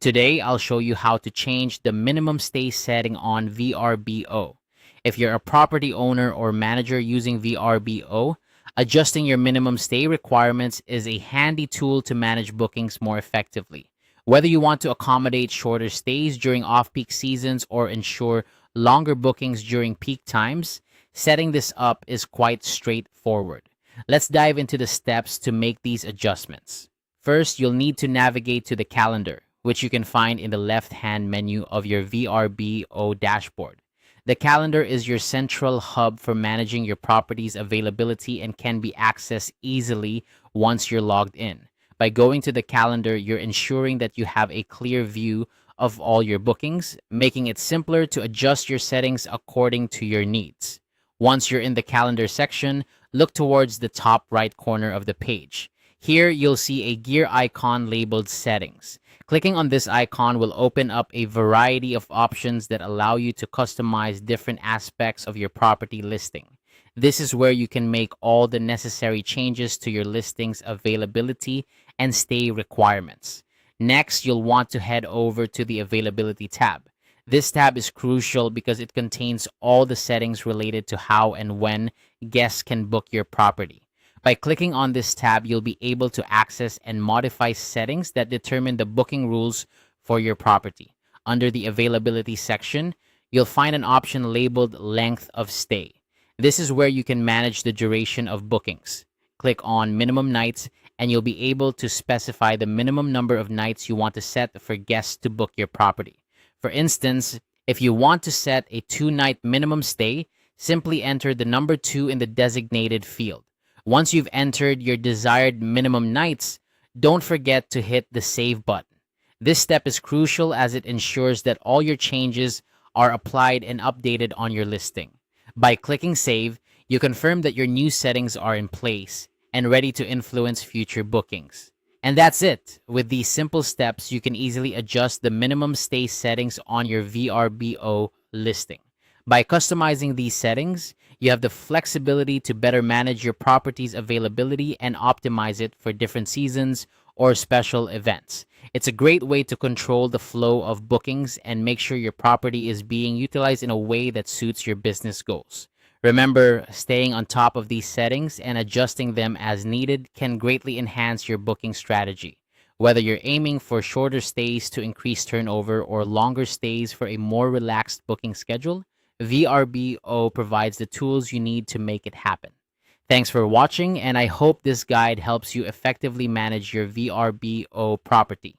Today, I'll show you how to change the minimum stay setting on VRBO. If you're a property owner or manager using VRBO, adjusting your minimum stay requirements is a handy tool to manage bookings more effectively. Whether you want to accommodate shorter stays during off-peak seasons or ensure longer bookings during peak times, setting this up is quite straightforward. Let's dive into the steps to make these adjustments. First, you'll need to navigate to the calendar, which you can find in the left-hand menu of your VRBO dashboard. The calendar is your central hub for managing your property's availability and can be accessed easily once you're logged in. By going to the calendar, you're ensuring that you have a clear view of all your bookings, making it simpler to adjust your settings according to your needs. Once you're in the calendar section, look towards the top right corner of the page. Here, you'll see a gear icon labeled Settings. Clicking on this icon will open up a variety of options that allow you to customize different aspects of your property listing. This is where you can make all the necessary changes to your listing's availability and stay requirements. Next, you'll want to head over to the Availability tab. This tab is crucial because it contains all the settings related to how and when guests can book your property. By clicking on this tab, you'll be able to access and modify settings that determine the booking rules for your property. Under the Availability section, you'll find an option labeled Length of Stay. This is where you can manage the duration of bookings. Click on Minimum Nights, and you'll be able to specify the minimum number of nights you want to set for guests to book your property. For instance, if you want to set a 2-night minimum stay, simply enter the number 2 in the designated field. Once you've entered your desired minimum nights, don't forget to hit the Save button. This step is crucial as it ensures that all your changes are applied and updated on your listing. By clicking Save, you confirm that your new settings are in place and ready to influence future bookings. And that's it. With these simple steps, you can easily adjust the minimum stay settings on your VRBO listing. By customizing these settings, you have the flexibility to better manage your property's availability and optimize it for different seasons or special events. It's a great way to control the flow of bookings and make sure your property is being utilized in a way that suits your business goals. Remember, staying on top of these settings and adjusting them as needed can greatly enhance your booking strategy. Whether you're aiming for shorter stays to increase turnover or longer stays for a more relaxed booking schedule, VRBO provides the tools you need to make it happen. Thanks for watching, and I hope this guide helps you effectively manage your VRBO property.